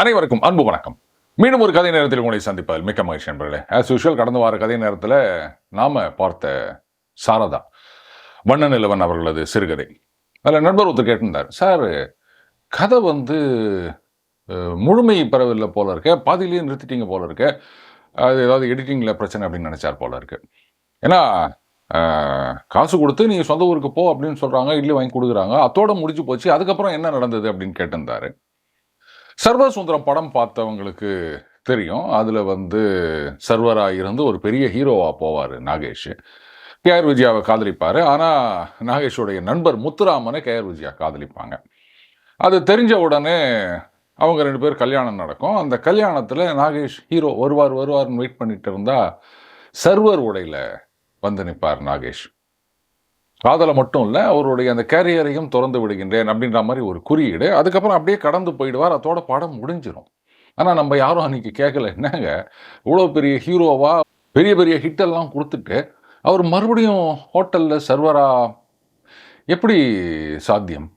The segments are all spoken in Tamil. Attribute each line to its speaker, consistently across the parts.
Speaker 1: அனைவருக்கும் அன்பு வணக்கம். மீண்டும் ஒரு கதை நேரத்தில் உங்களை சந்திப்பதில் மிக்க மகிழ்ச்சி நண்பர்களே. ஆஸ் யூஷுவல் கடந்த வார கதை நேரத்தில் நாம பார்த்த சாரதா வண்ணன் இலவன் அவர்களது சிறுகதை. அதில் நண்பர் ஒருத்தர் கேட்டிருந்தார், சார் கதை வந்து முழுமை பெறவில்லை போல இருக்க, பாதியிலேயே நிறுத்திட்டீங்க போல இருக்க, அது ஏதாவது எடிட்டிங்கில் பிரச்சனை அப்படின்னு நினைச்சார் போல இருக்கு. ஏன்னா காசு கொடுத்து நீ சொந்த ஊருக்கு போ அப்படின்னு சொல்றாங்க, இட்லி வாங்கி கொடுக்குறாங்க, அத்தோட முடிஞ்சு போச்சு, அதுக்கப்புறம் என்ன நடந்தது அப்படின்னு கேட்டிருந்தாரு. சர்வசுந்தரம் படம் பார்த்தவங்களுக்கு தெரியும். அதில் வந்து சர்வராக இருந்து ஒரு பெரிய ஹீரோவாக போவார் நாகேஷ். கேஆர் விஜயாவை காதலிப்பார். ஆனால் நாகேஷோடைய நண்பர் முத்துராமனை கேஆர் விஜயா காதலிப்பாங்க. அது தெரிஞ்ச உடனே அவங்க 2 பேர் கல்யாணம் நடக்கும். அந்த கல்யாணத்தில் நாகேஷ் ஹீரோ வருவார்னு வெயிட் பண்ணிட்டு இருந்தால் சர்வர் உடையில் வந்து நிற்பார் நாகேஷ். காதலை மட்டும் இல்லை, அவருடைய அந்த கேரியரையும் திறந்து விடுகின்றேன் அப்படின்ற மாதிரி ஒரு குறியீடு. அதுக்கப்புறம் அப்படியே கடந்து போயிடுவார். அதோட படம் முடிஞ்சிடும். ஆனால் நம்ம யாரும் அன்றைக்கி கேட்கல, என்னங்க இவ்வளோ பெரிய ஹீரோவா பெரிய பெரிய ஹிட்டெல்லாம் கொடுத்துட்டு அவர் மறுபடியும் ஹோட்டலில் சர்வராக எப்படி சாத்தியம்?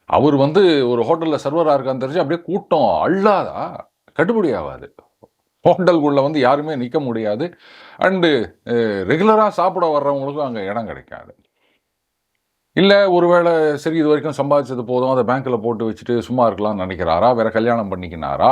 Speaker 1: அவர் வந்து ஒரு ஹோட்டலில் சர்வராக இருக்கான்னு தெரிஞ்சு அப்படியே கூட்டம் அள்ளாதா? கட்டுப்படி ஆகாது. ஹோட்டலுக்குள்ளே வந்து யாருமே நிற்க முடியாது. அண்டு ரெகுலராக சாப்பிட வர்றவங்களுக்கும் அங்கே இடம் கிடைக்காது. இல்லை ஒருவேளை சரி இது வரைக்கும் சம்பாதிச்சது போதும், அதை பேங்க்கில் போட்டு வச்சுட்டு சும்மா இருக்கலாம்னு நினைக்கிறாரா? வேறு கல்யாணம் பண்ணிக்கினாரா?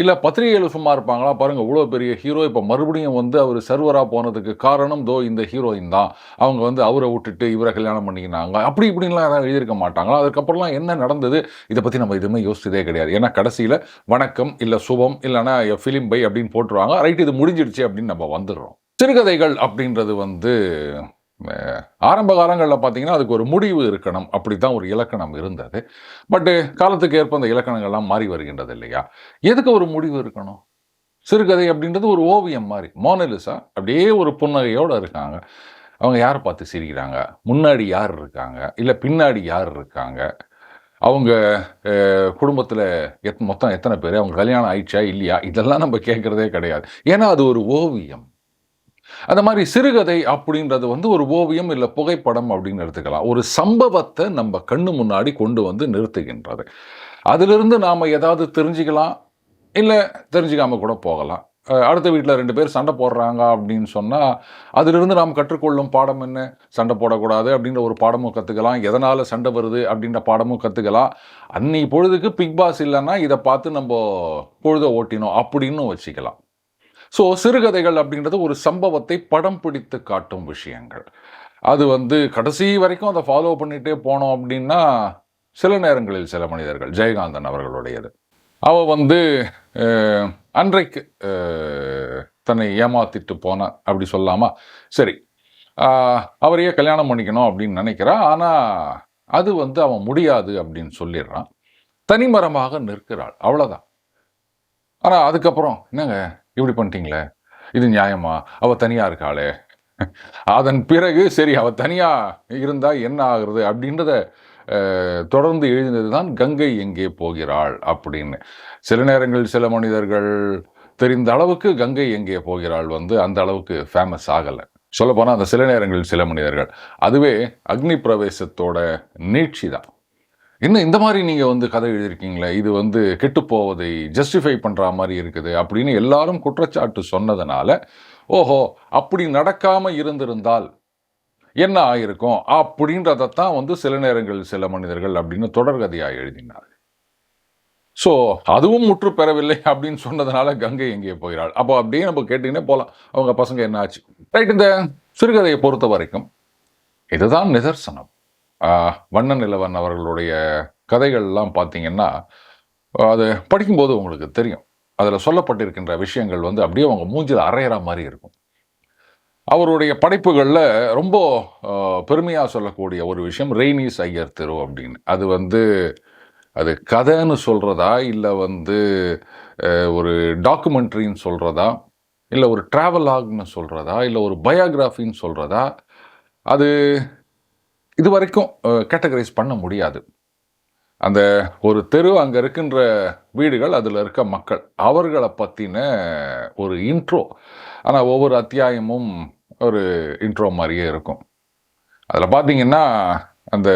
Speaker 1: இல்லை பத்திரிகையில் சும்மா இருப்பாங்களா? பாருங்கள் இவ்வளோ பெரிய ஹீரோ இப்போ மறுபடியும் வந்து அவர் சர்வராக போனதுக்கு காரணம் இந்த ஹீரோயின் தான். அவங்க வந்து அவரை விட்டுட்டு இவரை கல்யாணம் பண்ணிக்கினாங்க, அப்படி இப்படின்லாம் யாரும் எழுதியிருக்க மாட்டாங்களா? அதுக்கப்புறம்லாம் என்ன நடந்தது? இதை பற்றி நம்ம எதுவுமே யோசிச்சதே கிடையாது. ஏன்னா கடைசியில் வணக்கம் இல்லை சுபம் இல்லைனா ஃபிலிம் பை அப்படின்னு போட்டுருவாங்க. ரைட், இது முடிஞ்சிடுச்சு அப்படின்னு நம்ம வந்துடுறோம். சிறுகதைகள் அப்படின்றது வந்து ஆரம்ப காலங்களில் பார்த்தீங்கன்னா அதுக்கு ஒரு முடிவு இருக்கணும், அப்படி தான் ஒரு இலக்கணம் இருந்தது. பட்டு காலத்துக்கு ஏற்ப அந்த இலக்கணங்கள்லாம் மாறி வருகின்றது இல்லையா? எதுக்கு ஒரு முடிவு இருக்கணும்? சிறுகதை அப்படின்றது ஒரு ஓவியம் மாதிரி, மோனலிசா அப்படியே ஒரு புன்னகையோடு இருக்காங்க. அவங்க யாரை பார்த்து சிரிக்கிறாங்க, முன்னாடி யார் இருக்காங்க, இல்லை பின்னாடி யார் இருக்காங்க, அவங்க குடும்பத்தில் மொத்தம் எத்தனை பேர், அவங்க கல்யாணம் ஆயிடுச்சா இல்லையா, இதெல்லாம் நம்ம கேட்குறதே கிடையாது. ஏன்னா அது ஒரு ஓவியம். அந்த மாதிரி சிறுகதை அப்படின்றது வந்து ஒரு ஓவியம் இல்லை புகைப்படம் அப்படின்னு எடுத்துக்கலாம். ஒரு சம்பவத்தை நம்ம கண்ணு முன்னாடி கொண்டு வந்து நிறுத்துகின்றது. அதிலிருந்து நாம் ஏதாவது தெரிஞ்சுக்கலாம், இல்லை தெரிஞ்சுக்காம கூட போகலாம். அடுத்த வீட்டில் 2 பேர் சண்டை போடுறாங்க அப்படின்னு சொன்னால் அதிலிருந்து நாம் கற்றுக்கொள்ளும் பாடம் என்ன? சண்டை போடக்கூடாது அப்படின்ற ஒரு பாடமும் கற்றுக்கலாம். எதனால் சண்டை வருது அப்படின்ற பாடமும் கற்றுக்கலாம். அன்னி பொழுதுக்கு பிக் பாஸ் இல்லைன்னா இதை பார்த்து நம்ம பொழுதை ஓட்டினோம் அப்படின்னு வச்சுக்கலாம். ஸோ சிறுகதைகள் அப்படின்றது ஒரு சம்பவத்தை படம் பிடித்து காட்டும் விஷயங்கள். அது வந்து கடைசி வரைக்கும் அதை ஃபாலோ பண்ணிகிட்டே போனோம் அப்படின்னா சில நேரங்களில் சில மனிதர்கள், ஜெயகாந்தன் அவர்களுடையது, அவள் வந்து அன்றைக்கு தன்னை ஏமாத்திட்டு போன அப்படி சொல்லாமா? சரி, அவரையே கல்யாணம் பண்ணிக்கணும் அப்படின்னு நினைக்கிறான். ஆனால் அது வந்து அவன் முடியாது அப்படின்னு சொல்லிடுறான். தனிமரமாக நிற்கிறாள், அவ்வளோதான். ஆனால் அதுக்கப்புறம் என்னங்க இப்படி பண்ணிட்டீங்களே, இது நியாயமா? அவள் தனியாக இருக்காளே. அதன் பிறகு சரி அவள் தனியாக இருந்தால் என்ன ஆகுறது அப்படின்றத தொடர்ந்து எழுதினது தான் கங்கை எங்கே போகிறாள் அப்படின்னு. சில நேரங்களில் சில மனிதர்கள் தெரிந்த அளவுக்கு கங்கை எங்கே போகிறாள் வந்து அந்த அளவுக்கு ஃபேமஸ் ஆகலை. சொல்லப்போனால் அந்த சில நேரங்களில் சில மனிதர்கள் அதுவே அக்னி பிரவேசத்தோட நீட்சி தான். இன்னும் இந்த மாதிரி நீங்கள் வந்து கதை எழுதியிருக்கீங்களே, இது வந்து கெட்டுப்போவதை ஜஸ்டிஃபை பண்ணுற மாதிரி இருக்குது அப்படின்னு எல்லாரும் குற்றச்சாட்டு சொன்னதுனால, ஓஹோ அப்படி நடக்காமல் இருந்திருந்தால் என்ன ஆயிருக்கும் அப்படின்றதான் வந்து சில நேரங்கள் சில மனிதர்கள் அப்படின்னு தொடர்கதையாக எழுதினார். ஸோ அதுவும் முற்று பெறவில்லை அப்படின்னு சொன்னதுனால கங்கை எங்கே போகிறாள். அப்போ அப்படியே நம்ம கேட்டீங்கன்னா போகலாம், அவங்க பசங்க என்ன ஆச்சு. ரைட், இந்த சிறுகதையை பொறுத்த வரைக்கும் இதுதான் நிதர்சனம். வண்ணன் இலவன் அவர்களுடைய கதைகள்லாம் பார்த்தீங்கன்னா அது படிக்கும்போது உங்களுக்கு தெரியும், அதில் சொல்லப்பட்டிருக்கின்ற விஷயங்கள் வந்து அப்படியே அவங்க மூஞ்சில் அரையிற மாதிரி இருக்கும். அவருடைய படைப்புகளில் ரொம்ப பெருமையாக சொல்லக்கூடிய ஒரு விஷயம் ரெய்னீஸ் ஐயர் தெரு அப்படின்னு. அது வந்து அது கதைன்னு சொல்கிறதா, இல்லை வந்து ஒரு டாக்குமெண்ட்ரின்னு சொல்கிறதா, இல்லை ஒரு ட்ராவலாக்னு சொல்கிறதா, இல்லை ஒரு பயோகிராஃபின்னு சொல்கிறதா, அது இது வரைக்கும் கேட்டகரைஸ் பண்ண முடியாது. அந்த ஒரு தெரு, அங்கே இருக்கின்ற வீடுகள், அதில் இருக்க மக்கள், அவர்களை பற்றின ஒரு இன்ட்ரோ. ஆனால் ஒவ்வொரு அத்தியாயமும் ஒரு இன்ட்ரோ மாதிரியே இருக்கும். அதில் பார்த்தீங்கன்னா அந்த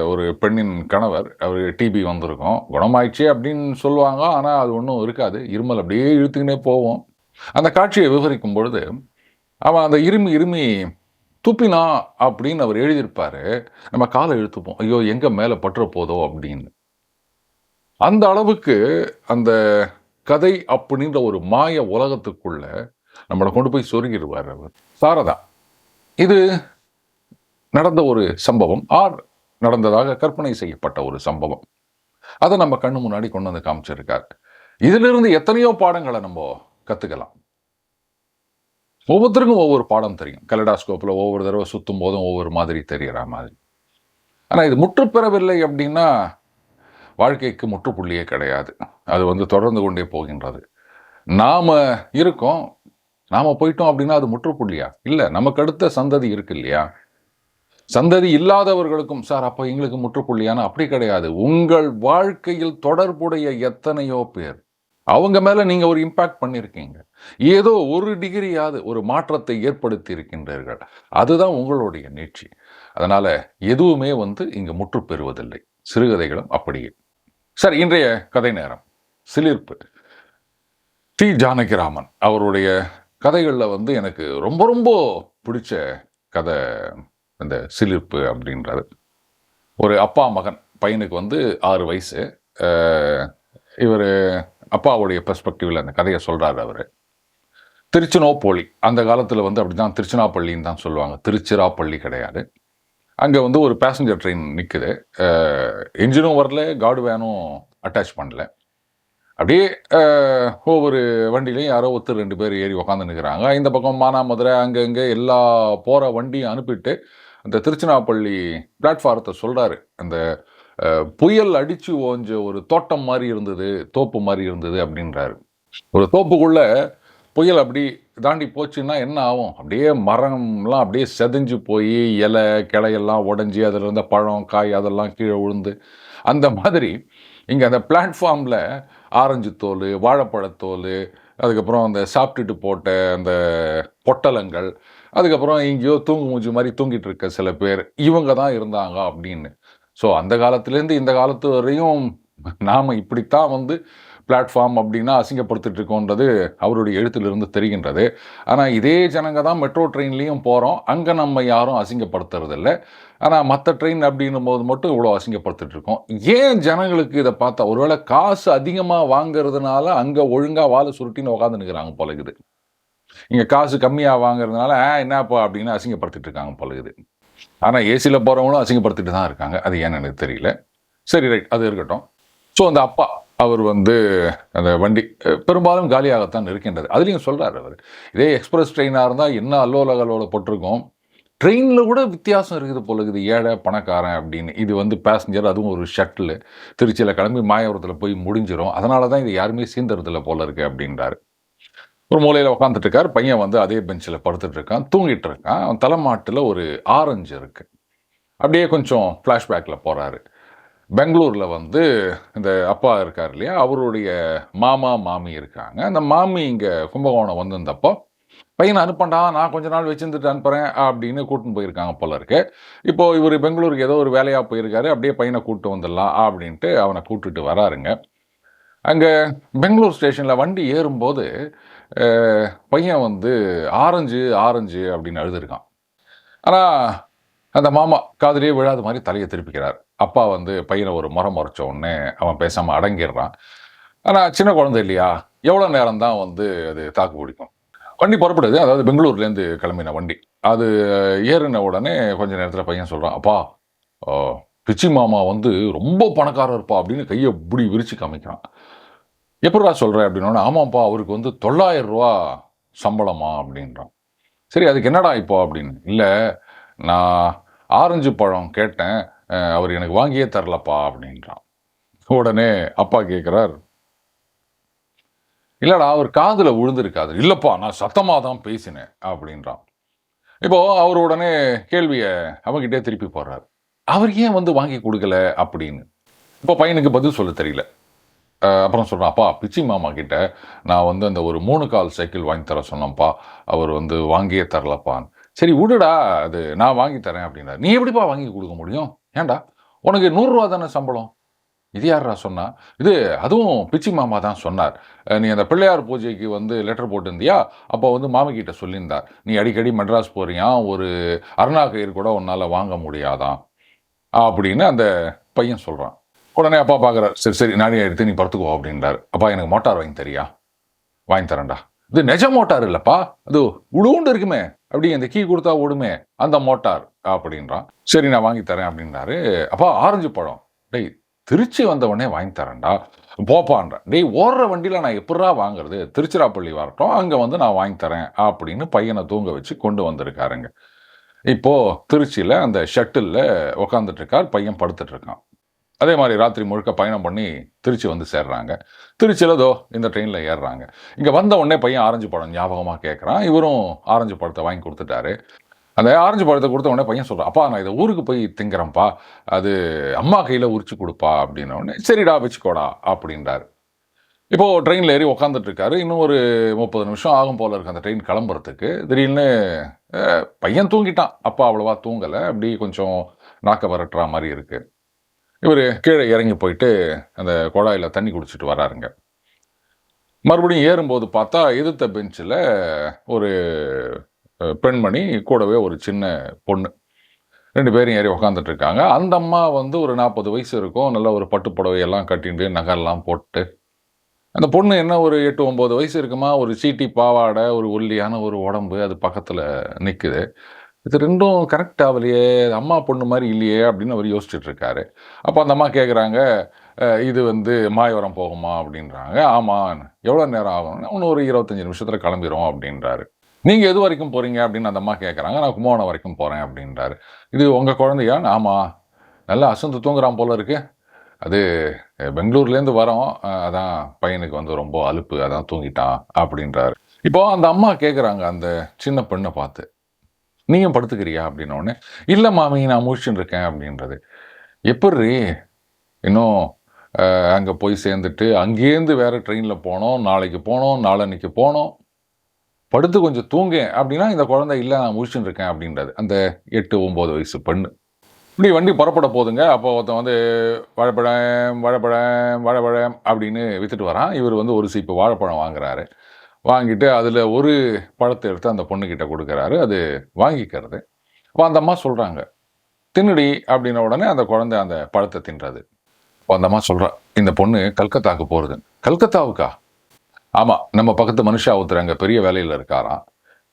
Speaker 1: ஒரு பெண்ணின் கணவர், அவரு டிபி வந்திருக்கும். குணமாயிடுச்சே அப்படின்னு சொல்லுவாங்க. ஆனா, அது ஒண்ணும் இருக்காது. இருமல் அப்படியே இழுத்துக்கினே போவும். அந்த காட்சிய விவரிக்கும் பொழுது, அவன் அந்த இருமி இருமி துப்பினான் அப்படின்னு அவர் எழுதியிருப்பாரு. நம்ம கால இழுத்துப்போம். ஐயோ! எங்க மேல பட்டுற போதோ அப்படின்னு. அந்த அளவுக்கு அந்த கதை அப்படின்ற ஒரு மாய உலகத்துக்குள்ள நம்மள கொண்டு போய் சொருகிருவாரு அவர். சாரதா. இது நடந்த ஒரு சம்பவம். நடந்ததாக கற்பனை செய்யப்பட்ட ஒரு சம்பவம். அத நம்ம கண்ணு முன்னாடி கொண்டு வந்து காமிச்சிருக்காரு. இதிலிருந்து எத்தனையோ பாடங்கள நம்போ கத்துக்கலாம். ஒவ்வொருத்தருக்கும் ஒவ்வொரு பாடம் தெரியும். கலெடாஸ்கோப்ல ஒவ்வொரு தடவ சுத்தும்போதும் ஒவ்வொரு மாதிரி தெரியறா மாதிரி. ஆனா இது முற்று பெறவில்லை அப்டின்னா, வாழ்க்கைக்கு முற்றுப்புள்ளியே கிடையாது. அது வந்து தொடர்ந்து கொண்டே போகின்றது. நாம இருக்கோம். நாம போயிட்டோம் அப்டின்னா அது முற்றுப்புள்ளியா? இல்ல. நமக்கு அடுத்த சந்ததி இருக்கு இல்லையா? சந்ததி இல்லாதவர்களுக்கும், சார் அப்ப எங்களுக்கு முற்றுப்புள்ளியானா அப்படி கிடையாது. உங்கள் வாழ்க்கையில் தொடர்புடைய எத்தனையோ பேர். அவங்க மேல நீங்க ஒரு இம்பாக்ட் பண்ணியிருக்கீங்க. ஏதோ ஒரு டிகிரியாவது ஒரு மாற்றத்தை ஏற்படுத்தி இருக்கின்றீர்கள். அதுதான் உங்களுடைய நீட்சி. அதனால எதுவுமே வந்து இங்க முற்று பெறுவதில்லை. சிறுகதைகளும் அப்படியே. சரி, இன்றைய கதை நேரம். சிலிர்ப்பு. டி. ஜானகிராமன் அவருடைய கதைகள்ல வந்து எனக்கு ரொம்ப ரொம்ப பிடிச்ச கதை இந்த சிலிர்ப்பு அப்படின்றது. ஒரு அப்பா மகன். பையனுக்கு வந்து 6 வயசு. அ இவரு அப்பாவுடைய பெர்ஸ்பெக்டிவ்ல அந்த கதைய சொல்றாரு அவரு. திருச்சினோப்போலி. அந்த காலத்துல வந்து அப்படிதான் திருச்சினாப்பள்ளின்னு தான் சொல்லுவாங்க. திருச்சிராப்பள்ளி கிடையாது. அங்க வந்து ஒரு பேசஞ்சர் ட்ரெயின் நிக்குது. அ என்ஜினும் வரல, கார்டு வேனும் அட்டாச் பண்ணல. அப்படியே ஒவ்வொரு வண்டியிலயும் யாரோ ஒருத்தர் 2 பேர் ஏறி உட்காந்துன்னுருக்கிறாங்க. இந்த பக்கம் மானாமதுரை அங்க இங்க எல்லா போற வண்டியும் அனுப்பிட்டு, அந்த திருச்சினாப்பள்ளி பிளாட்ஃபாரத்த சொல்றாரு. அந்த புயல் அடிச்சு ஓஞ்ச ஒரு தோட்டம் மாரி இருந்தது, தோப்பு மாரி இருந்தது அப்படின்றாரு. ஒரு தோப்புக்குள்ள புயல் அப்படி தாண்டி போச்சுன்னா என்ன ஆகும்? அப்படியே மரம்லாம் அப்படியே செதஞ்சு போயி, இலை, கிளையெல்லாம் உடைஞ்சு, அதில இருந்த பழம், காய் அதெல்லாம் கீழ விழுந்து, அந்த மாதிரி இங்க அந்த பிளாட்ஃபார்ம்ல ஆரஞ்சு தோலு, வாழைப்பழத்தோலு, அதுக்கப்புறம் அந்த சாப்பிட்டுட்டு போட்ட அந்த பொட்டலங்கள், அதுக்கப்புறம் எங்கேயோ தூங்கு மூஞ்சி மாரி தூங்கிட்டு இருக்க சில பேர், இவங்க தான் இருந்தாங்க அப்படின்னு. ஸோ அந்த காலத்துலேருந்து இந்த காலத்து வரையும் நாம இப்படித்தான் வந்து பிளாட்ஃபார்ம் அப்படின்னா அசிங்கப்படுத்திட்டு இருக்கோன்றது அவருடைய எழுத்திலிருந்து தெரிகின்றது. ஆனா இதே ஜனங்க தான் மெட்ரோ ட்ரெயின்லயும் போறோம். அங்க நம்ம யாரும் அசிங்கப்படுத்துறதில்ல. ஆனா மத்த ட்ரெயின் அப்படின்னும்போது மட்டும் இவ்வளோ அசிங்கப்படுத்திட்டு இருக்கோம். ஏன் ஜனங்களுக்கு இத பார்த்தா ஒருவேளை காசு அதிகமா வாங்குறதுனால அங்க ஒழுங்கா வால சுருட்டின்னு உட்காந்துன்னுருக்காங்க போல இருக்குது. இங்க காசு கம்மியா வாங்குறதுனால, என்னப்பா அப்படின்னு அசிங்கப்படுத்திட்டு இருக்காங்க போல இருக்குது. ஆனா ஏசில போறவங்களும் அசிங்கப்படுத்திட்டு தான் இருக்காங்க. அது ஏன்னு எனக்கு தெரியல. சரி ரைட். அது இருக்கட்டும். ஸோ அந்த அப்பா, அவர் வந்து அந்த வண்டி பெரும்பாலும் காலியாகத்தான் இருக்கின்றது. அதுலயும் சொல்றாரு அவரு. இதே எக்ஸ்பிரஸ் ட்ரெயினா இருந்தா என்ன அல்லோல கல்லோலப்பட்டிருக்கும். ட்ரெயின்ல கூட வித்தியாசம் இருக்குது போல இருக்குது. ஏழை, பணக்காரன் அப்படின்னு. இது வந்து பேசஞ்சர், அதுவும் ஒரு ஷட்டிலு. திருச்சியில கிளம்பி மாயவரத்தில போய் முடிஞ்சிரும். அதனால தான் இது யாருமே சீந்தறதில்ல போல இருக்கு அப்படின்றாரு. ஒரு மூலையில உட்காந்துட்டு இருக்காரு. பையன் வந்து அதே பெஞ்சில படுத்துட்டு இருக்கான். தூங்கிட்டு இருக்கான். அவன் தலைமாட்டுல ஒரு ஆரஞ்சு இருக்கு. அப்படியே கொஞ்சம் ஃப்ளாஷ்பேக்ல போறாரு. பெங்களூர்ல வந்து இந்த அப்பா இருக்கார் இல்லையா? அவருடைய மாமா, மாமி இருக்காங்க. அந்த மாமி இங்க கும்பகோணம் வந்திருந்தப்போ, "பையன அனுப்பேன்டா, நான் கொஞ்ச நாள் வச்சிருந்துட்டு அனுப்புறேன்" அப்படின்னு கூட்டின்னு போயிருக்காங்க போல இருக்கு. இப்போ இவரு பெங்களூருக்கு ஏதோ ஒரு வேலையா போயிருக்காரு. அப்படியே பையன கூட்டிட்டு வந்துடலாம் அப்படின்ட்டு அவன கூட்டிட்டு வராருங்க. அங்க பெங்களூர் ஸ்டேஷன்ல வண்டி ஏறும்போது, அ பையன் வந்து "ஆரஞ்சு, ஆரஞ்சு" அப்படின்னு அழுதுருக்கான். ஆனா, அந்த மாமா காதுலயே விழாத மாரி தலைய திருப்பிக்கிறார். அப்பா வந்து பையன ஒரு மொற மொறச்ச உடனே அவன் பேசாம அடங்கிடுறான். ஆனா, சின்ன குழந்தை இல்லையா? எவ்வளோ நேரம் தான் வந்து அது தாக்கு பிடிக்கும்? வண்டி புறப்படுது. அதாவது பெங்களூர்லேருந்து கிளம்பின வண்டி. அது ஏறுன உடனே கொஞ்ச நேரத்தில பையன் சொல்றான், "அப்பா, அ பிச்சி மாமா வந்து ரொம்ப பணக்காரர்ப்பா" அப்படின்னு கைய இப்படி விரிச்சு காமிக்கிறான். "எப்புட்றா சொல்ற?" அப்படின்னோனே, "ஆமாம்ப்பா, அவருக்கு வந்து ரூ. 900 சம்பளமா" அப்படின்றான். "சரி, அதுக்கு என்னடா இப்போ?" அப்படின்னு. "இல்ல, நான் ஆரஞ்சு பழம் கேட்டேன். அவரு எனக்கு வாங்கியே தரலப்பா" அப்படின்றான். உடனே அப்பா கேட்கிறார், "இல்லடா, அவர் காதுல விழுந்திருக்காது." "இல்லப்பா, நான் சத்தமா தான் பேசினேன்" அப்படின்றான். இப்போ அவரு உடனே கேள்விய அவன்கிட்டயே திருப்பி போடுறாரு. "அவர் ஏன் வந்து வாங்கி குடுக்கல?" அப்படின்னு. இப்போ பையனுக்கு பதில் சொல்ல தெரியல. அப்புறம் சொல்றான், "அப்பா, பிச்சி மாமா கிட்ட நான் வந்து அந்த ஒரு 3 கால் சைக்கிள் வாங்கி தர சொன்னேன்ப்பா. அவர் வந்து வாங்கியே தரலப்பான்னு." "சரி விடுடா, அது நான் வாங்கி தரேன்" அப்படின்னாரு. "நீ எப்படிப்பா வாங்கி குடுக்க முடியும்? ஏன்டா உனக்கு 100 ரூபா தானே சம்பளம்? இது யார்ரா சொன்னா? இது அதுவும் பிச்சி மாமா தான் சொன்னார். நீ அந்த பிள்ளையார் பூஜைக்கு வந்து லெட்டர் போட்டிருந்தியா? அப்போ வந்து மாமிகிட்ட சொல்லியிருந்தார். நீ அடிக்கடி மெட்ராஸ் போறியாம். ஒரு அருணா கயிறு கூட உன்னால வாங்க முடியாதாம். அப்படின்னு அந்த பையன் சொல்றான். உடனே அப்பா பார்க்குறாரு. சரி, சரி நானே எடுத்து நீ படுத்துக்கோ அப்படின்றாரு. அப்பா எனக்கு மோட்டார் வாங்கி தரியா? வாங்கி தரேன்டா. இது நெஜ மோட்டார் இல்லப்பா. அது உழுவுண்டு இருக்குமே. அப்படி அந்த கீ குடுத்தா ஓடுமே. அந்த மோட்டார் அப்படின்றான். சரி நான் வாங்கி தரேன் அப்படின்னாரு. அப்பா ஆரஞ்சு பழம். டேய் திருச்சி வந்த உடனே வாங்கி தரேன்டா. போப்பான்றேன். டேய் ஓடுற வண்டியில நான் எப்புட்றா வாங்குறது? திருச்சிராப்பள்ளி வரட்டும். அங்க வந்து நான் வாங்கி தரேன் அப்படின்னு பையன தூங்க வச்சு கொண்டு வந்திருக்காருங்க. இப்போ திருச்சியில அந்த ஷட்டில்ல உட்கார்ந்துட்டு இருக்கார். பையன் படுத்துட்டு இருக்கான். அதே மாரி ராத்திரி முழுக்க பயணம் பண்ணி திருச்சி வந்து சேர்றாங்க. திருச்சியில இதோ இந்த ட்ரெயின்ல ஏறுறாங்க. இங்க வந்த உடனே பையன் ஆரஞ்சு பழம் ஞாபகமா கேட்கறான். இவரும் ஆரஞ்சு பழத்த வாங்கி குடுத்துட்டாரு. அந்த ஆரஞ்சு பழத்த குடுத்த உடனே பையன் சொல்றான், "அப்பா நான் இத ஊருக்கு போய் திங்கிறேன்ப்பா. அது அம்மா கையில உரிச்சு குடுப்பா" அப்படின்ன உடனே, "சரிடா வச்சுக்கோடா" அப்படின்றாரு. இப்போ ட்ரெயின்ல ஏறி உட்கார்ந்துட்டு இருக்காரு. இன்னும் ஒரு 30 நிமிஷம் ஆகும் போல இருக்கு அந்த ட்ரெயின் கிளம்புறதுக்கு. திடீர்னு பையன் தூங்கிட்டான். அப்பா அவ்வளவா தூங்கல. அப்படி கொஞ்சம் நாக்க வரட்டுறா மாரி இருக்கு. இவரு கீழ இறங்கி போயிட்டு அந்த குழாயில தண்ணி குடிச்சிட்டு வராருங்க. மறுபடியும் ஏறும்போது பார்த்தா, எதிர்த்த பெஞ்சுல ஒரு பெண்மணி, கூடவே ஒரு சின்ன பொண்ணு. 2 பேரும் ஏறி உட்காந்துட்டு இருக்காங்க. அந்த அம்மா வந்து ஒரு 40 வயசு இருக்கும். நல்ல ஒரு பட்டு புடவை எல்லாம் கட்டிண்டு, நகைலாம் போட்டு. அந்த பொண்ணு என்ன ஒரு 8, 9 வயசு இருக்குமா, ஒரு சீட்டி பாவாடை, ஒரு ஒல்லியான ஒரு உடம்பு, அது பக்கத்துல நிக்குது. இது 2ம் கரெக்ட் ஆவலையே, அம்மா பொண்ணு மாரி இல்லையே அப்படின்னு அவரு யோசிச்சுட்டு இருக்காரு. அப்ப அந்த அம்மா கேட்குறாங்க, இது வந்து மாயவரம் போகுமா அப்படின்றாங்க. ஆமா. எவ்வளோ நேரம் ஆகும்னா, இன்னும் ஒரு 25 நிமிஷத்துல கிளம்பிரும் அப்படின்றாரு. நீங்க எது வரைக்கும் போறீங்க அப்படின்னு அந்த அம்மா கேட்குறாங்க. நான் கும்பகோணம் வரைக்கும் போறேன் அப்படின்றாரு. இது உங்க குழந்தையா? ஆமா. நல்லா அசந்து தூங்குறான் போல இருக்கு. அது பெங்களூர்லேருந்து வரோம். அதான் பையனுக்கு வந்து ரொம்ப அலுப்பு. அதான் தூங்கிட்டான் அப்படின்றாரு. இப்போ அந்த அம்மா கேட்குறாங்க அந்த சின்ன பெண்ண பார்த்து. நீயும் படுத்துக்கிறியா? அப்படின்ன உடனே, இல்ல மாமி நான் முழிச்சுன்னு இருக்கேன் அப்படின்றது. எப்புட்ரி? இன்னும் அங்க போய் சேர்ந்துட்டு, அங்கேருந்து வேற ட்ரெயின்ல போனோம். நாளைக்கு போனோம், நாளான்னைக்கு போனோம். படுத்து கொஞ்சம் தூங்கேன் அப்படின்னா, இந்த குழந்தை இல்ல நான் முழிச்சுன்னு இருக்கேன் அப்படின்றாது. அந்த 8, 9 வயசு பெண்ணு. இப்படி வண்டி புறப்பட போதுங்க. அப்போ ஒருத்தன் வந்து வாழைப்பழம், வாழைப்பழம், வாழைப்பழம் அப்படின்னு வித்துட்டு வரான். இவர் வந்து ஒரு சீப்பு வாழைப்பழம் வாங்குறாரு. வாங்கிட்டு அதில ஒரு பழத்த எடுத்து அந்த பொண்ணுகிட்ட குடுக்குறாரு. அது வாங்கிக்கிறது. அப்ப அந்த அம்மா சொல்றாங்க, "தின்னுடி" அப்படின்ன உடனே அந்த குழந்தை அந்த பழத்த தின்றது. அப்ப அந்த அம்மா சொல்றா, "இந்த பொண்ணு கல்கத்தாக்கு போறதுன்னு." "கல்கத்தாவுக்கா?" "ஆமா. நம்ம பக்கத்து மனுஷா ஒருத்தர் அங்க பெரிய வேலையில இருக்காராம்.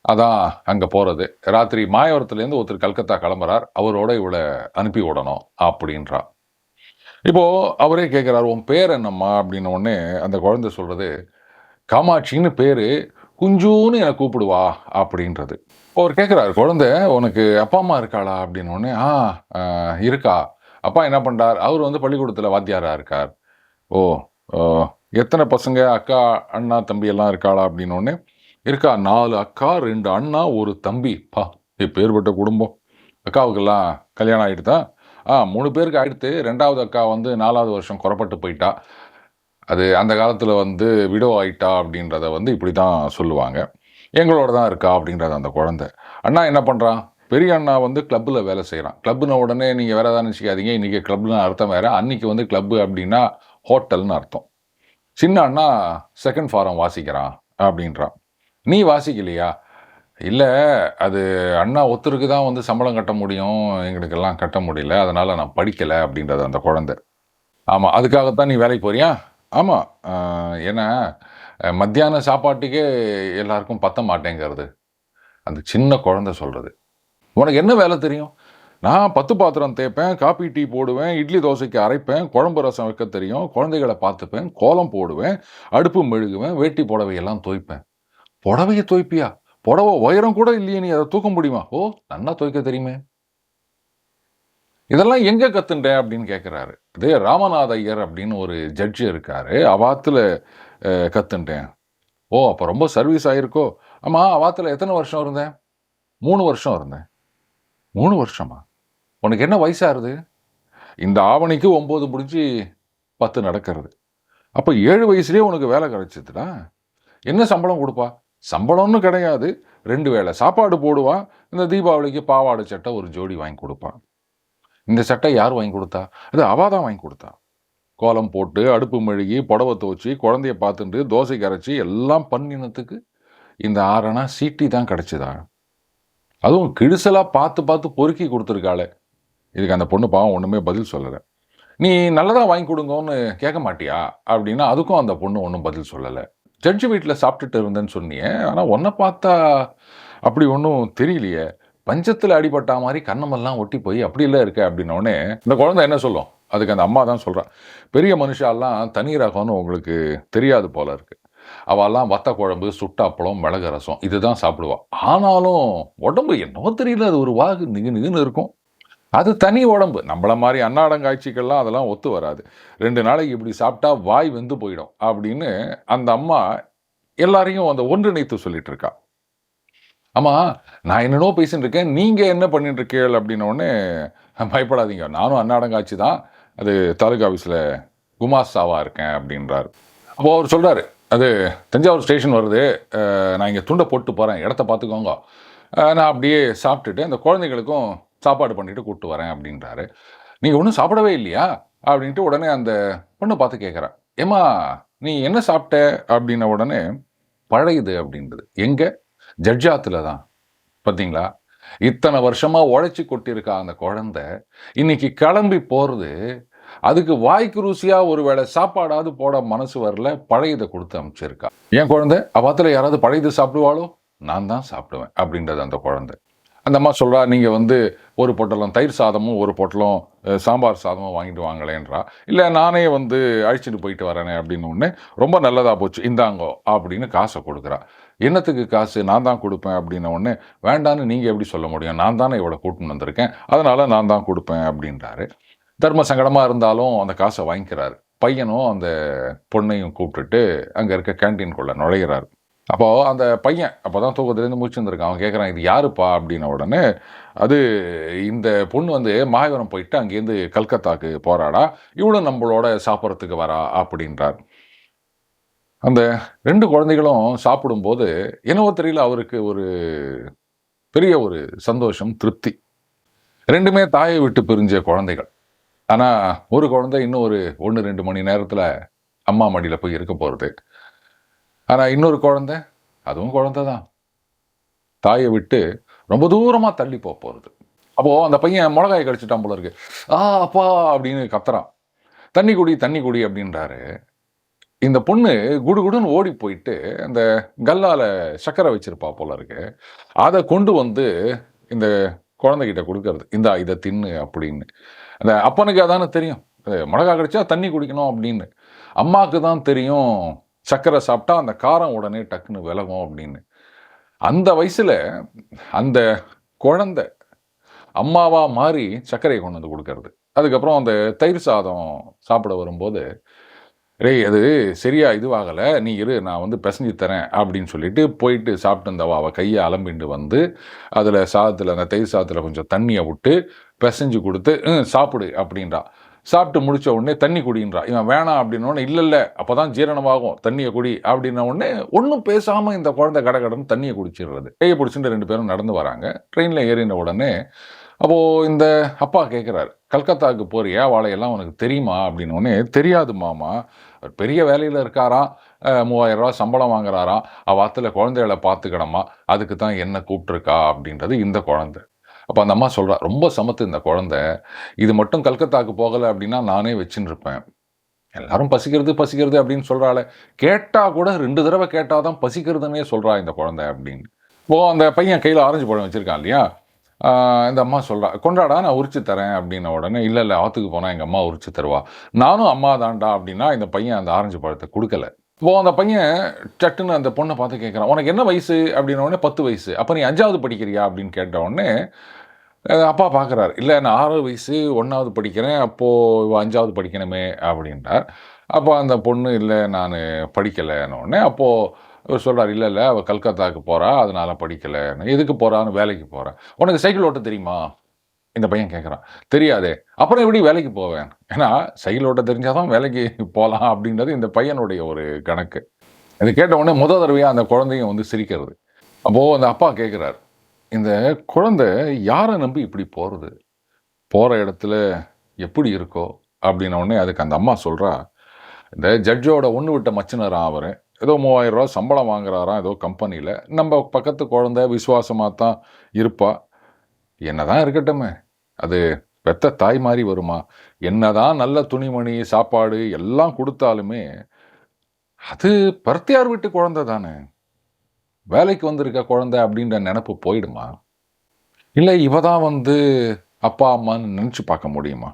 Speaker 1: அதான் அங்க போறது. ராத்திரி மாயவரத்துலேருந்து ஒருத்தர் கல்கத்தா கிளம்புறார். அவரோட இவள அனுப்பி விடணும்." அப்படின்றா. இப்போ அவரே கேட்கிறாரு, "உன் பேர் என்னம்மா?" அப்படின்ன உடனே அந்த குழந்தை சொல்றது, "காமாட்சின்னு பேரு. குஞ்சூன்னு என்ன கூப்பிடுவா" அப்படின்றது. அவர் கேட்குறாரு, "குழந்தை உனக்கு அப்பா, அம்மா இருக்காளா?" அப்படின்ன உடனே, அ இருக்கா." "அப்பா என்ன பண்றார்?" "அவரு வந்து பள்ளிக்கூடத்தில வாத்தியாரா இருக்கார்." "ஓ! ஓ! எத்தன பசங்க? அக்கா, அண்ணா, தம்பி எல்லாம் இருக்காளா?" அப்படின்ன உடனே, "இருக்கா 4 அக்கா, 2 அண்ணா, 1 தம்பி." "அப்பா! எப்பேர்ப்பட்ட குடும்பம்." "அக்காவுக்கெல்லாம் கல்யாணம் ஆயிடுதா?" 3 பேருக்கு ஆயிடுத்து. 2வது அக்கா வந்து 4வது வருஷம் கொறப்பட்டு போயிட்டா. அது அந்த காலத்தில வந்து விடோ ஆயிட்டா அப்படின்றத வந்து இப்படி தான் சொல்லுவாங்க. எங்களோட தான் இருக்கா அப்படின்றது அந்த குழந்தை. அண்ணா என்ன பண்றான்? பெரிய அண்ணா வந்து கிளப்ல வேலை செய்றான். கிளப்ன உடனே நீங்க வேற ஏதாவது நினைச்சுக்காதீங்க. இன்னைக்கு கிளப்னா அர்த்தம் வேற. அன்னைக்கு வந்து கிளப் அப்படின்னா ஹோட்டல்னு அர்த்தம். சின்ன அண்ணா 2ண்ட் ஃபாரம் வாசிக்கிறான் அப்படின்றான். நீ வாசிக்கலையா? இல்ல அது அண்ணா ஒருத்தருக்கு தான் வந்து சம்பளம் கட்ட முடியும். எங்களுக்கெல்லாம் கட்ட முடியல. அதனால நான் படிக்கல அப்படின்றது அந்த குழந்தை. ஆமா. அதுக்காகத்தான் நீ வேலைக்கு போறியா? ஆமா. அ ஏன்னா மத்தியான சாப்பாட்டுக்கே எல்லாருக்கும் பத்த மாட்டேங்கிறது. அந்த சின்ன குழந்தை சொல்றது. "உனக்கு என்ன வேலை தெரியும்?" "நான் 10 பாத்திரம் தேய்ப்பேன், காப்பி, டீ போடுவேன், இட்லி, தோசைக்கு அரைப்பேன், குழம்பு, ரசம் வைக்க தெரியும், குழந்தைகள பார்த்துப்பேன், கோலம் போடுவேன், அடுப்பு மெழுகுவேன், வேட்டி புடவையெல்லாம் துவைப்பேன்." "புடவைய துவைப்பியா? புடவ உயரம் கூட இல்லையே நீ அத தூக்க முடியுமா?" "ஓ! நன்னா துவைக்க தெரியுமே." "இதெல்லாம் எங்க கத்துன்ட?" அப்படின்னு கேட்கிறாரு. "இது ராமநாத ஐயர் அப்படின்னு ஒரு ஜட்ஜ் இருக்காரு. அவாத்துல கத்துன்டேன்." "ஓ! அப்ப ரொம்ப சர்வீஸ் ஆயிருக்கோ?" "ஆமா, அவாத்துல எத்தன வருஷம் இருந்த?" 3 வருஷம் இருந்தேன். 3 வருஷமா? உனக்கு என்ன வயசாகுது? இந்த ஆவணிக்கு 9 முடிஞ்சு 10 நடக்கிறது. அப்ப 7 வயசுலயே உனக்கு வேலை கிடைச்சதுடா. என்ன சம்பளம் குடுப்பா? சம்பளம்னு கிடையாது. 2 வேள சாப்பாடு போடுவான். இந்த தீபாவளிக்கு பாவாடை சட்டை ஒரு ஜோடி வாங்கி குடுப்பான். இந்த சட்டை யார் வாங்கி கொடுத்தா? அது அவ தான் வாங்கி கொடுத்தா. கோலம் போட்டு, அடுப்பு மெழுகி, புடவை துவச்சி, குழந்தைய பார்த்துட்டு, தோசைக்கு அரைச்சி எல்லாம் பண்ணினதுக்கு இந்த 6 அணா சீட்டி தான் கிடைச்சதா? அதுவும் கிடுசலா பார்த்து பார்த்து பொறுக்கி கொடுத்துருக்காளே! இதுக்கு அந்த பொண்ணு பாவம் ஒண்ணுமே பதில் சொல்லல. "நீ நல்லதா வாங்கி குடுங்கோன்னு கேட்க மாட்டியா?" அப்படின்னா, அதுக்கும் அந்த பொண்ணு ஒண்ணும் பதில் சொல்லல. "ஜட்ஜ் வீட்ல சாப்பிட்டுட்டு இருந்தேன்னு சொன்னியே, ஆனா உன்ன பார்த்தா அப்படி ஒண்ணும் தெரியலையே. பஞ்சத்துல அடிபட்டா மாரி கன்னமெல்லாம் ஒட்டி போய் அப்படிலாம் இருக்க" அப்படின்னோனே, இந்த குழந்தை என்ன சொல்லும்? அதுக்கு அந்த அம்மா தான் சொல்றா. "பெரிய மனுஷால்லாம் தனி ரகம்னு உங்களுக்கு தெரியாது போல இருக்கு. அவல்லாம் வத்த குழம்பு, சுட்ட அப்பளம், மிளகு ரசம் இதுதான் சாப்பிடுவா. ஆனாலும் உடம்பு என்னவோ தெரியல, அது ஒரு வாகு நிகு நிகுன்னு இருக்கும். அது தனி உடம்பு. நம்மள மாரி அன்னாடங்காய்ச்சிக்கெல்லாம் அதெல்லாம் ஒத்து வராது. 2 நாளைக்கு இப்படி சாப்பிட்டா வாய் வெந்து போயிடும்." அப்படின்னு அந்த அம்மா எல்லாரையும் அந்த ஒன்றிணைத்து சொல்லிட்டு இருக்கா. ஆமா, நான் என்னன்னோ பேசிட்டு இருக்கேன். நீங்க என்ன பண்ணிட்டு இருக்கீள் அப்படின்னோனே, பயப்படாதீங்க. நானும் அன்னாடங்காய்ச்சி தான். அது தாலுகா ஆஃபீஸ்ல குமாஸ்தாவா இருக்கேன் அப்படின்றாரு. அப்போ அவர் சொல்றாரு, "அது தஞ்சாவூர் ஸ்டேஷன் வருது. நான் இங்க துண்ட போட்டு போறேன். இடத்த பார்த்துக்கோங்க. நான் அப்படியே சாப்பிட்டுட்டு அந்த குழந்தைகளுக்கும் சாப்பாடு பண்ணிட்டு கூட்டு வரேன்" அப்படின்றாரு. "நீங்க ஒண்ணும் சாப்பிடவே இல்லையா?" அப்படின்ட்டு உடனே அந்த பொண்ண பார்த்து கேட்கிறா. "ஏம்மா நீ என்ன சாப்பிட்ட?" அப்படின்ன உடனே, "பழையுது" அப்படின்றது. எங்க? ஜட்ஜாத்துல தான். பார்த்தீங்களா? இத்தன வருஷமா உழைச்சு கொட்டியிருக்கா அந்த குழந்தை, இன்னைக்கு கிளம்பி போறது, அதுக்கு வாய்க்கு ருசியா ஒரு வேளை சாப்பாடாவது போட மனசு வரல, பழையத குடுத்து அனுப்பிச்சிருக்கா. என் குழந்தை, அவாத்துல யாராவது பழையது சாப்பிடுவாளோ? நான் தான் சாப்பிடுவேன் அப்படின்றது அந்த குழந்தை. அந்த அம்மா சொல்றா, "நீங்க வந்து ஒரு பொட்டலம் தயிர் சாதமும், ஒரு பொட்டலம் சாம்பார் சாதமும் வாங்கிட்டு வாங்களேன்றா." "இல்ல நானே வந்து அழைச்சிட்டு போயிட்டு வரேனே" அப்படின்னோனே, "ரொம்ப நல்லதா போச்சு. இந்தாங்கோ" அப்படின்னு காச குடுக்குறா. "என்னத்துக்கு காசு? நான் தான் குடுப்பேன்" அப்படின்ன உடனே, "வேண்டான்னு நீங்க எப்படி சொல்ல முடியும்? நான் தானே இவள கூட்டின்னு வந்திருக்கேன். அதனால நான் தான் குடுப்பேன்" அப்படின்றாரு. தர்ம சங்கடமா இருந்தாலும் அந்த காச வாங்கிக்கிறாரு. பையனும் அந்த பொண்ணையும் கூப்பிட்டுட்டு அங்க இருக்க கேன்டீன்குள்ள நுழையிறாரு. அப்போ அந்த பையன் அப்பதான் தூக்கத்திலேருந்து முழிச்சிருந்திருக்கான். அவன் கேட்குறான், "இது யாருப்பா?" அப்படின்ன உடனே, "அது இந்த பொண்ணு வந்து மாயவரம் போயிட்டு அங்கேருந்து கல்கத்தாக்கு போறாடா. இவளும் நம்பளோட சாப்பிடறதுக்கு வரா" அப்படின்றார். அந்த 2 குழந்தைகளும் சாப்பிடும்போது, என்னவோ தெரியல அவருக்கு ஒரு பெரிய ஒரு சந்தோஷம், திருப்தி. 2மே தாயை விட்டு பிரிஞ்ச குழந்தைகள். ஆனா, ஒரு குழந்தை இன்னும் ஒரு 1, 2 மணி நேரத்தில அம்மா மடியில போய் இருக்க போறது. ஆனா, இன்னொரு குழந்தை, அதுவும் குழந்தை தான். தாய விட்டு ரொம்ப தூரமா தள்ளி போறது. அப்போ அந்த பையன் மொளகாய கடிச்சுட்டான் போல இருக்கு. அப்பா" அப்படின்னு கத்துறான். "தண்ணி குடி, தண்ணி குடி" அப்படின்றாரு. இந்த பொண்ணு குடுகுடுன்னு ஓடி போயிட்டு, அந்த கல்லால சர்க்கரை வச்சிருப்பா போல இருக்கு. அத கொண்டு வந்து இந்த குழந்தைகிட்ட குடுக்கறது. "இந்தா இத தின்னு" அப்படின்னு. அந்த அப்பனுக்கு அதானே தெரியும். மொளகா கடிச்சா தண்ணி குடிக்கணும் அப்படின்னு. அம்மாக்கு தான் தெரியும், சர்க்கரை சாப்பிட்டா அந்த காரம் உடனே டக்குன்னு விலகும் அப்படின்னு. அந்த வயசுல அந்த குழந்தை அம்மாவா மாறி சர்க்கரைய கொண்டு வந்து குடுக்கறது. அதுக்கப்புறம் அந்த தயிர் சாதம் சாப்பிட வரும்போது, "டேய் அது சரியா இதுவாகல. நீ இரு நான் வந்து பெசஞ்சு தரேன்" அப்படின்னு சொல்லிட்டு போயிட்டு சாப்பிட்டு இருந்தவ அவ கைய அலம்பிண்டு வந்து, அதுல சாதத்துல அந்த தயிர் சாதத்துல கொஞ்சம் தண்ணிய விட்டு, பெசஞ்சு குடுத்து, சாப்பிடு" அப்படின்றா. சாப்பிட்டு முடிச்ச உடனே "தண்ணி குடின்றா." இவன் வேணாம் அப்படின்னோனே, "இல்ல, இல்ல அப்பதான் ஜீரணமாகும். தண்ணிய குடி" அப்படின்ன உடனே, ஒண்ணும் பேசாம இந்த குழந்தை கடகடன்னு தண்ணிய குடிச்சிடுறது. கைய பிடிச்சுட்டு 2 பேரும் நடந்து வராங்க. ட்ரெயின்ல ஏறின உடனே, அப்போ இந்த அப்பா கேட்கிறாரு, "கல்கத்தாக்கு போறியா? வாழையெல்லாம் உனக்கு தெரியுமா?" அப்படின்னோனே, "தெரியாது மாமா. அவர் பெரிய வேலையில இருக்காராம். ரூ. 3000 சம்பளம் வாங்குறாராம். அவ ஆத்துல குழந்தைகள பார்த்துக்கணுமா. அதுக்கு தான் என்ன கூப்பிட்டுருக்கா" அப்படின்றது இந்த குழந்தை. அப்ப அந்த அம்மா சொல்றா, "ரொம்ப சமத்து இந்த குழந்தை. இது மட்டும் கல்கத்தாக்கு போகல அப்படின்னா நானே வச்சுன்னு இருப்பேன். எல்லாரும் பசிக்கிறது, பசிக்கிறது அப்படின்னு சொல்றாளே. கேட்டா கூட 2 தடவ கேட்டா தான் பசிக்கிறதுன்னே சொல்றா இந்த குழந்தை" அப்படின்னு. இப்போ அந்த பையன் கையில ஆரஞ்சு பழம் வச்சிருக்கான் இல்லையா? ஆ இந்த அம்மா சொல்றா, "கொண்டாடா நான் உரிச்சு தரேன்" அப்படின்ன உடனே, "இல்ல, இல்ல ஆத்துக்கு போனா எங்க அம்மா உரிச்சு தருவா." "நானும் அம்மா தான்டா" அப்படின்னா இந்த பையன் அந்த ஆரஞ்சு பழத்த குடுக்கல. இப்போ அந்த பையன் சட்டுன்னு அந்த பொண்ண பார்த்து கேட்கிறான், "உனக்கு என்ன வயசு?" அப்படின்ன உடனே, "10 வயசு." "அப்ப நீ 5வது படிக்கிறியா?" அப்படின்னு கேட்ட உடனே, அப்பா பார்க்குறாரு. "இல்ல நான் 6 வயசு 1வது படிக்கிறேன். அப்போ இவ 5வது படிக்கணுமே" அப்படின்றார். அப்போ அந்த பொண்ணு, "இல்ல நானு படிக்கலன்ன" உடனே, அப்போ இவர் சொல்றாரு, "இல்ல, இல்ல அவ கல்கத்தாக்கு போறா. அதனால படிக்கலன்னு." "எதுக்கு போறான்னு?" "வேலைக்கு போறா." "உனக்கு சைக்கிள் ஓட்ட தெரியுமா?" இந்த பையன் கேட்குறான். "தெரியாதே." "அப்புறம் எப்படி வேலைக்கு போவேன்?" ஏன்னா சைக்கிள் ஓட்ட தெரிஞ்சா தான் வேலைக்கு போலாம் அப்படின்றது இந்த பையனுடைய ஒரு கணக்கு. இத கேட்ட உடனே தடவையா அந்த குழந்தையும் வந்து சிரிக்கிறது. அப்போ அந்த அப்பா கேட்கிறார், "இந்த குழந்தை யார நம்பி இப்படி போறது? போகிற இடத்துல எப்படி இருக்கோ அப்படின்ன உடனே அதுக்கு அந்த அம்மா சொல்கிறா, இந்த ஜட்ஜோட ஒன்று விட்ட மச்சினராம் அவர், ஏதோ 3000 ரூபா சம்பளம் வாங்குறாராம் ஏதோ கம்பெனியில், நம்ம பக்கத்து குழந்தை விசுவாசமாக தான் இருப்பா, என்னதான் இருக்கட்டுமே, அது பெத்த தாய் மாதிரி வருமா, என்னதான் நல்ல துணிமணி சாப்பாடு எல்லாம் கொடுத்தாலுமே அது பரத்தியார் வீட்டு குழந்தை தானே, வேலைக்கு வந்திருக்க குழந்தை அப்படின்ற நினப்பு போயிடுமா, இல்லை இவ தான் வந்து அப்பா அம்மான்னு நினச்சி பார்க்க முடியுமா?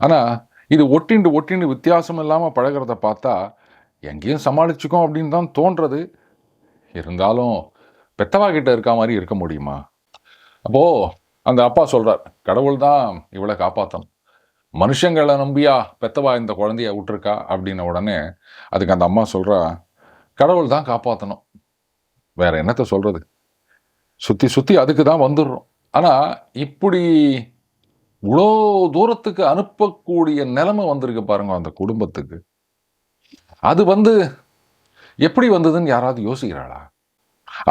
Speaker 1: ஆனால் இது ஒட்டிண்டு ஒட்டிண்டு வித்தியாசம் இல்லாமல் பழகிறத பார்த்தா எங்கேயும் சமாளிச்சுக்கோம் அப்படின்னு தான் தோன்றது. இருந்தாலும் பெத்தவா கிட்ட இருக்க மாதிரி இருக்க முடியுமா? அப்போது அந்த அப்பா சொல்கிறார், கடவுள் தான் இவளை காப்பாற்றணும், மனுஷங்களை நம்பியா பெத்தவா இந்த குழந்தைய விட்டுருக்கா அப்படின்ன உடனே அதுக்கு அந்த அம்மா சொல்கிறா, கடவுள் தான் காப்பாற்றணும், வேற என்னத்தை சொல்கிறது, சுற்றி சுற்றி அதுக்கு தான் வந்துடுறோம். ஆனால் இப்படி இவ்வளோ தூரத்துக்கு அனுப்பக்கூடிய நிலைமை வந்திருக்கு பாருங்க அந்த குடும்பத்துக்கு. அது வந்து எப்படி வந்ததுன்னு யாராவது யோசிக்கிறாளா?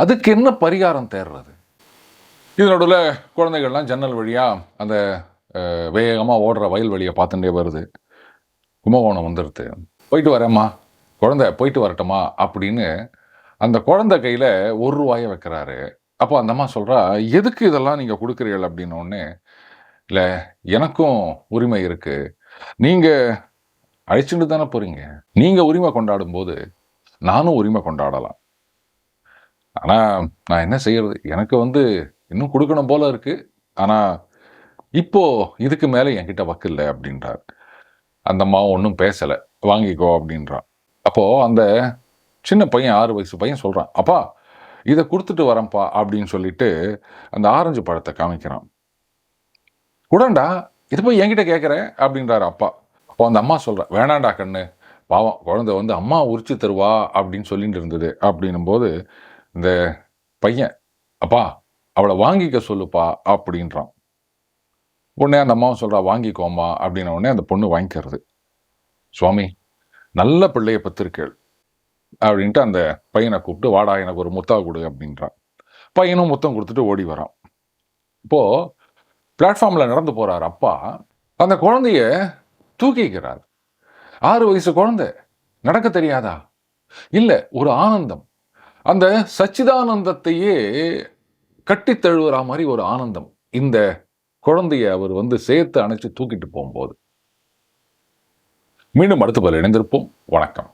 Speaker 1: அதுக்கு என்ன பரிகாரம் தேடுறது? இது நடுவில் குழந்தைகள்லாம் ஜன்னல் வழியாக அந்த வேகமாக ஓடுற வயல் வழியை பார்த்துட்டே வருது. கும்பகோணம் வந்துடுது. போயிட்டு வரேம்மா, குழந்தை போயிட்டு வரட்டுமா அப்படின்னு அந்த குழந்தை கையில் 1 ரூபாயை வைக்கிறாரு. அப்போ அந்த அம்மா சொல்கிறா, எதுக்கு இதெல்லாம் நீங்கள் கொடுக்குறீர்கள் அப்படின்னோடனே, இல்லை எனக்கும் உரிமை இருக்குது, நீங்கள் அழைச்சிட்டு தானே போகிறீங்க, நீங்கள் உரிமை கொண்டாடும் போது நானும் உரிமை கொண்டாடலாம், ஆனால் நான் என்ன செய்யறது, எனக்கு வந்து இன்னும் கொடுக்கணும் போல இருக்குது, ஆனால் இப்போது இதுக்கு மேலே என்கிட்ட வக்கு இல்லை அப்படின்றார். அந்த அம்மாவும் ஒன்றும் பேசலை, வாங்கிக்கோ அப்படின்றான். அப்போது அந்த சின்ன பையன் 6 வயசு பையன் சொல்கிறான், அப்பா இதை கொடுத்துட்டு வரேன்ப்பா அப்படின்னு சொல்லிட்டு அந்த ஆரஞ்சு பழத்தை காமிக்கிறான். உடன்டா இது போய் என்கிட்ட கேட்குற அப்படின்றாரு அப்பா. அப்போ அந்த அம்மா சொல்கிறா, வேணாண்டா கண்ணு, பாவம் குழந்தை வந்து அம்மா உரிச்சு தருவா அப்படின்னு சொல்லிட்டு இருந்தது அப்படின்னும் போது இந்த பையன், அப்பா அவளை வாங்கிக்க சொல்லுப்பா அப்படின்றான். உடனே அந்த அம்மாவும் சொல்கிறா, வாங்கிக்கோம்மா அப்படின்ன உடனே அந்த பொண்ணு வாங்கிக்கிறது. சுவாமி நல்ல பிள்ளையை பத்திருக்கேள் அப்படின்ட்டு அந்த பையனை கூப்பிட்டு, வாடா எனக்கு ஒரு முத்தா கொடு அப்படின்றான். பையனும் முத்தம் கொடுத்துட்டு ஓடி வரான். இப்போது பிளாட்ஃபார்மில் நடந்து போகிறார் அப்பா, அந்த குழந்தைய தூக்கிக்கிறார். 6 வயசு குழந்தை, நடக்க தெரியாதா? இல்லை, ஒரு ஆனந்தம், அந்த சச்சிதானந்தத்தையே கட்டி தழுவுற மாதிரி ஒரு ஆனந்தம் இந்த குழந்தைய அவர் வந்து சேர்த்து அணைச்சு தூக்கிட்டு போகும்போது. மீண்டும் அடுத்த பதில் இணைந்திருப்போம். வணக்கம்.